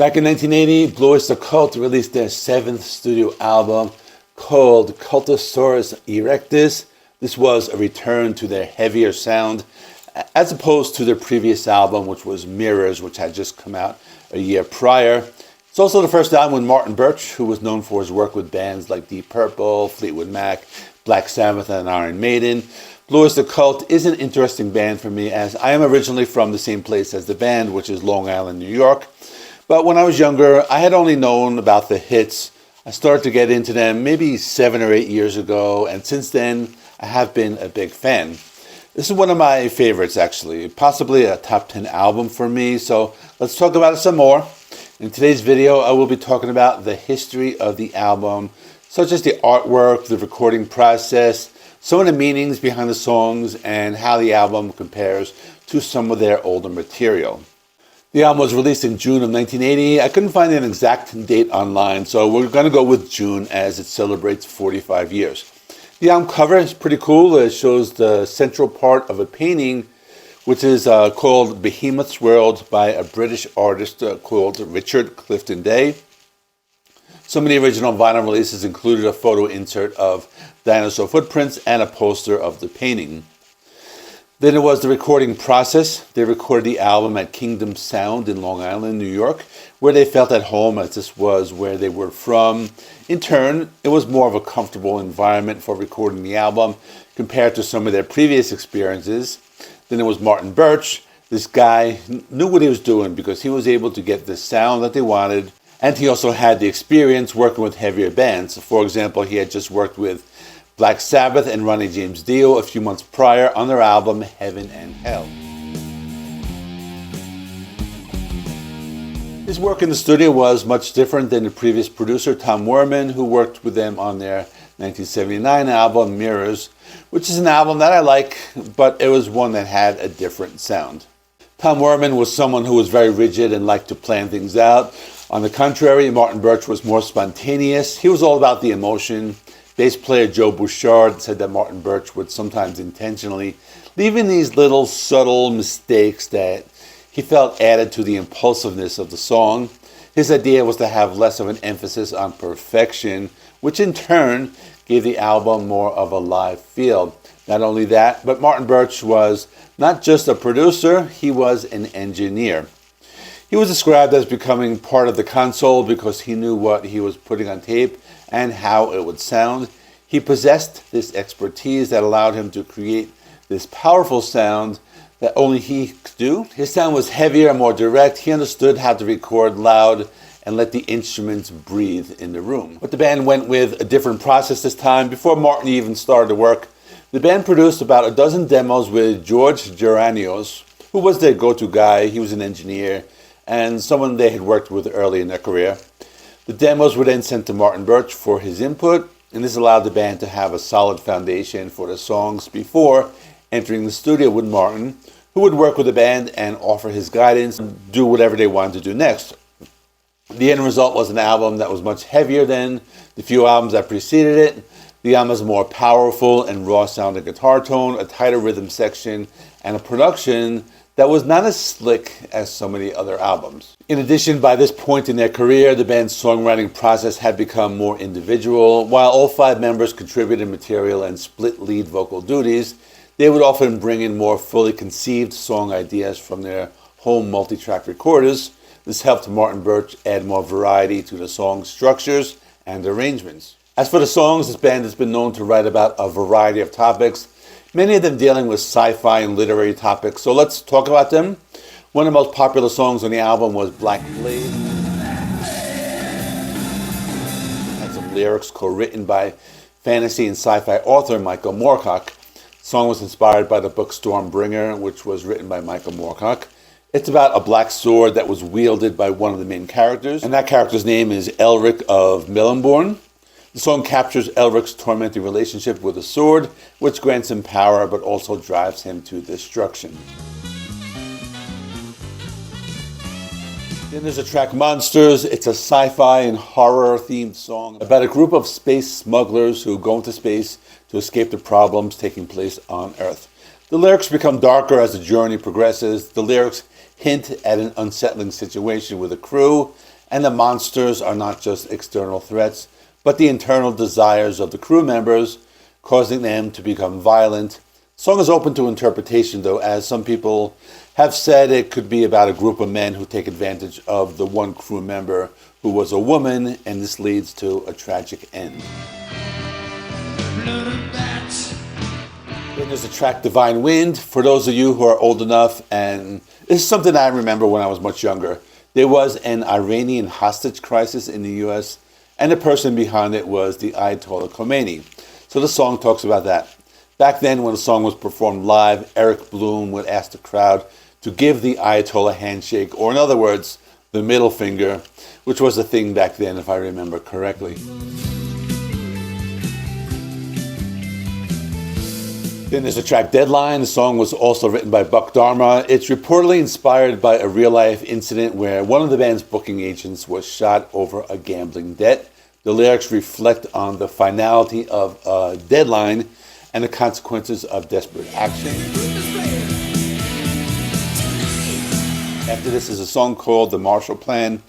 Back in 1980, Öyster Cult released their seventh studio album called Cultosaurus Erectus. This was a return to their heavier sound, as opposed to their previous album, which was Mirrors, which had just come out a year prior. It's also the first album with Martin Birch, who was known for his work with bands like Deep Purple, Fleetwood Mac, Black Sabbath, and Iron Maiden. Öyster Cult is an interesting band for me, as I am originally from the same place as the band, which is Long Island, New York. But when I was younger, I had only known about the hits. I started to get into them maybe 7 or 8 years ago, and since then, I have been a big fan. This is one of my favorites, actually, possibly a top 10 album for me, so let's talk about it some more. In today's video, I will be talking about the history of the album, such as the artwork, the recording process, some of the meanings behind the songs, and how the album compares to some of their older material. The album was released in June of 1980. I couldn't find an exact date online, so we're going to go with June as it celebrates 45 years. The album cover is pretty cool. It shows the central part of a painting, which is called Behemoth's World by a British artist called Richard Clifton Day. Some of the original vinyl releases included a photo insert of dinosaur footprints and a poster of the painting. Then it was the recording process. They recorded the album at Kingdom Sound in Long Island, New York, where they felt at home, as this was where they were from. In turn, it was more of a comfortable environment for recording the album compared to some of their previous experiences. Then it was Martin Birch. This guy knew what he was doing because he was able to get the sound that they wanted, and he also had the experience working with heavier bands. For example, he had just worked with Black Sabbath and Ronnie James Dio a few months prior on their album Heaven and Hell. His work in the studio was much different than the previous producer, Tom Werman, who worked with them on their 1979 album Mirrors, which is an album that I like, but it was one that had a different sound. Tom Werman was someone who was very rigid and liked to plan things out. On the contrary, Martin Birch was more spontaneous. He was all about the emotion. Bass player Joe Bouchard said that Martin Birch would sometimes intentionally leave in these little subtle mistakes that he felt added to the impulsiveness of the song. His idea was to have less of an emphasis on perfection, which in turn gave the album more of a live feel. Not only that, but Martin Birch was not just a producer, he was an engineer. He was described as becoming part of the console because he knew what he was putting on tape and how it would sound. He possessed this expertise that allowed him to create this powerful sound that only he could do. His sound was heavier and more direct. He understood how to record loud and let the instruments breathe in the room. But the band went with a different process this time. Before Martin even started to work, the band produced about a dozen demos with George Geranios, who was their go-to guy. He was an engineer and someone they had worked with early in their career. The demos were then sent to Martin Birch for his input, and this allowed the band to have a solid foundation for the songs before entering the studio with Martin, who would work with the band and offer his guidance and do whatever they wanted to do next. The end result was an album that was much heavier than the few albums that preceded it. The album has a more powerful and raw-sounding guitar tone, a tighter rhythm section, and a production that was not as slick as so many other albums. In addition, by this point in their career, the band's songwriting process had become more individual. While all 5 members contributed material and split lead vocal duties, they would often bring in more fully conceived song ideas from their home multi-track recorders. This helped Martin Birch add more variety to the song structures and arrangements. As for the songs, this band has been known to write about a variety of topics, many of them dealing with sci-fi and literary topics. So let's talk about them. One of the most popular songs on the album was Black Blade. It had some lyrics co-written by fantasy and sci-fi author Michael Moorcock. The song was inspired by the book Stormbringer, which was written by Michael Moorcock. It's about a black sword that was wielded by one of the main characters, and that character's name is Elric of Millenborn. The song captures Elric's tormenting relationship with the sword, which grants him power but also drives him to destruction. Then there's the track Monsters. It's a sci-fi and horror-themed song about a group of space smugglers who go into space to escape the problems taking place on Earth. The lyrics become darker as the journey progresses. The lyrics hint at an unsettling situation with the crew, and the monsters are not just external threats, but the internal desires of the crew members, causing them to become violent. The song is open to interpretation, though, as some people have said it could be about a group of men who take advantage of the one crew member who was a woman, and this leads to a tragic end. Then there's the track Divine Wind. For those of you who are old enough, and this is something I remember when I was much younger, there was an Iranian hostage crisis in the U.S., and the person behind it was the Ayatollah Khomeini. So the song talks about that. Back then, when the song was performed live, Eric Bloom would ask the crowd to give the Ayatollah handshake, or in other words, the middle finger, which was a thing back then, if I remember correctly. Then there's the track Deadline. The song was also written by Buck Dharma. It's reportedly inspired by a real-life incident where one of the band's booking agents was shot over a gambling debt. The lyrics reflect on the finality of a deadline and the consequences of desperate action. After this is a song called The Marshall Plan.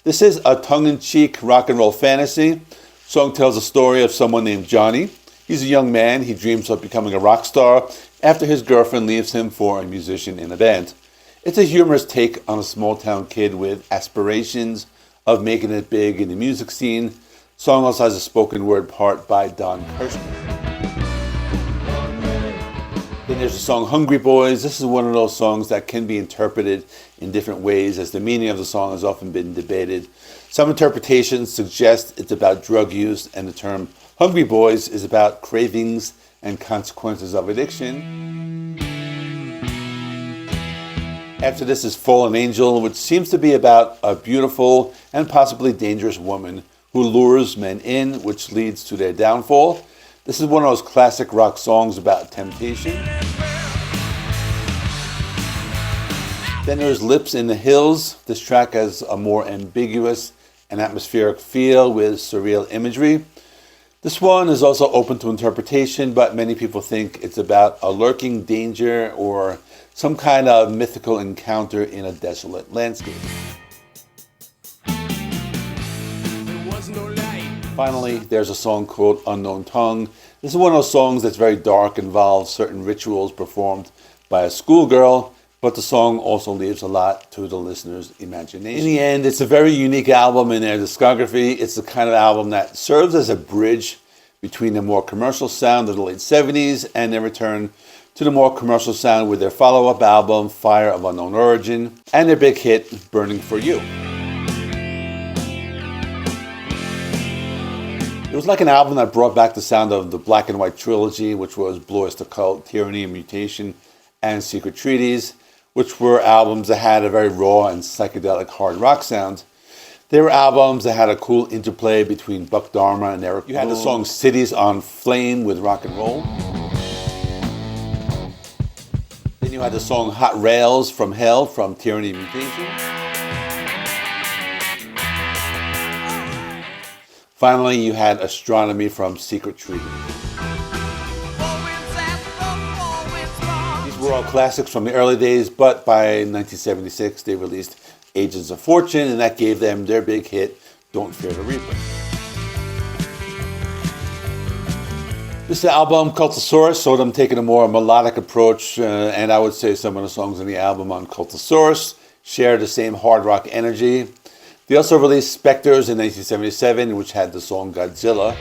This is a tongue-in-cheek rock and roll fantasy. The song tells a story of someone named Johnny. He's a young man. He dreams of becoming a rock star after his girlfriend leaves him for a musician in a band. It's a humorous take on a small-town kid with aspirations of making it big in the music scene. The song also has a spoken word part by Don Kirshner. Then there's the song Hungry Boys. This is one of those songs that can be interpreted in different ways, as the meaning of the song has often been debated. Some interpretations suggest it's about drug use, and the term Hungry Boys is about cravings and consequences of addiction. After this is Fallen Angel, which seems to be about a beautiful and possibly dangerous woman who lures men in, which leads to their downfall. This is one of those classic rock songs about temptation. Then there's Lips in the Hills. This track has a more ambiguous and atmospheric feel with surreal imagery. This one is also open to interpretation, but many people think it's about a lurking danger or some kind of mythical encounter in a desolate landscape. Finally, there's a song called Unknown Tongue. This is one of those songs that's very dark, involves certain rituals performed by a schoolgirl, but the song also leaves a lot to the listener's imagination. In the end, it's a very unique album in their discography. It's the kind of album that serves as a bridge between the more commercial sound of the late 70s and their return to the more commercial sound with their follow-up album, Fire of Unknown Origin, and their big hit, Burning for You. It was like an album that brought back the sound of the Black and White trilogy, which was Öyster Cult, Tyranny and Mutation, and Secret Treaties, which were albums that had a very raw and psychedelic hard rock sound. They were albums that had a cool interplay between Buck Dharma and Eric. You had the song Cities on Flame with rock and roll. Then you had the song Hot Rails from Hell from Tyranny and Mutation. Finally, you had Astronomy from Secret Treaties. These were all classics from the early days, but by 1976 they released Agents of Fortune, and that gave them their big hit, Don't Fear the Reaper. This album, Cultosaurus, so I'm taking a more melodic approach, and I would say some of the songs on the album on Cultosaurus share the same hard rock energy. They also released Spectres in 1977, which had the song Godzilla.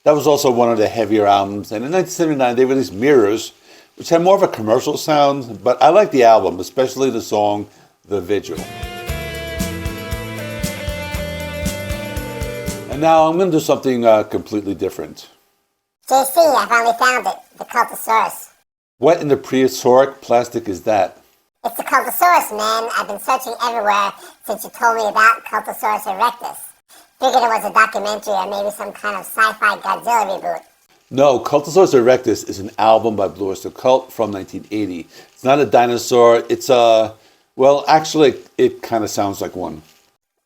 That was also one of the heavier albums. And in 1979, they released Mirrors, which had more of a commercial sound, but I like the album, especially the song The Vigil. And now I'm going to do something completely different. JC, I finally found it, the Cultosaurus. What in the prehistoric plastic is that? It's the Cultosaurus, man. I've been searching everywhere since you told me about Cultosaurus Erectus. Figured it was a documentary or maybe some kind of sci-fi Godzilla reboot. No, Cultosaurus Erectus is an album by Öyster Cult from 1980. It's not a dinosaur. It's a, well, actually, it kind of sounds like one.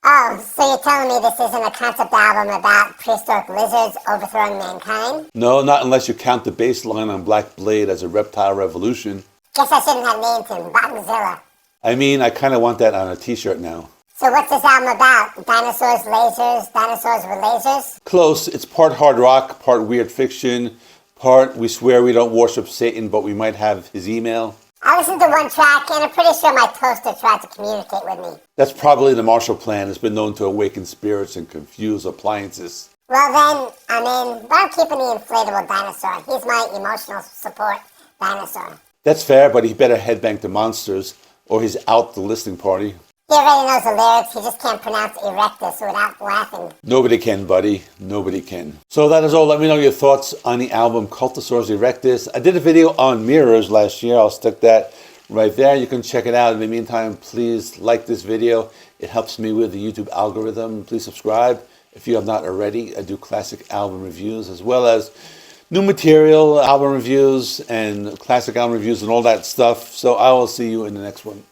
Oh, so you're telling me this isn't a concept album about prehistoric lizards overthrowing mankind? No, not unless you count the bass line on Black Blade as a reptile revolution. Guess I shouldn't have named him Bottomzilla. I mean, I kind of want that on a t-shirt now. So what's this album about? Dinosaurs, lasers, dinosaurs with lasers? Close. It's part hard rock, part weird fiction, part we swear we don't worship Satan, but we might have his email. I listened to one track, and I'm pretty sure my toaster tried to communicate with me. That's probably the Marshall Plan. It's been known to awaken spirits and confuse appliances. Well then, I'm in, but I'm keeping the inflatable dinosaur. He's my emotional support dinosaur. That's fair, but he better headbang to monsters, or he's out the listening party. He already knows the lyrics, he just can't pronounce Erectus without laughing. Nobody can, buddy. Nobody can. So that is all. Let me know your thoughts on the album Cultosaurus Erectus. I did a video on mirrors last year. I'll stick that right there. You can check it out. In the meantime, please like this video. It helps me with the YouTube algorithm. Please subscribe if you have not already. I do classic album reviews as well as new material, album reviews, and classic album reviews and all that stuff. So I will see you in the next one.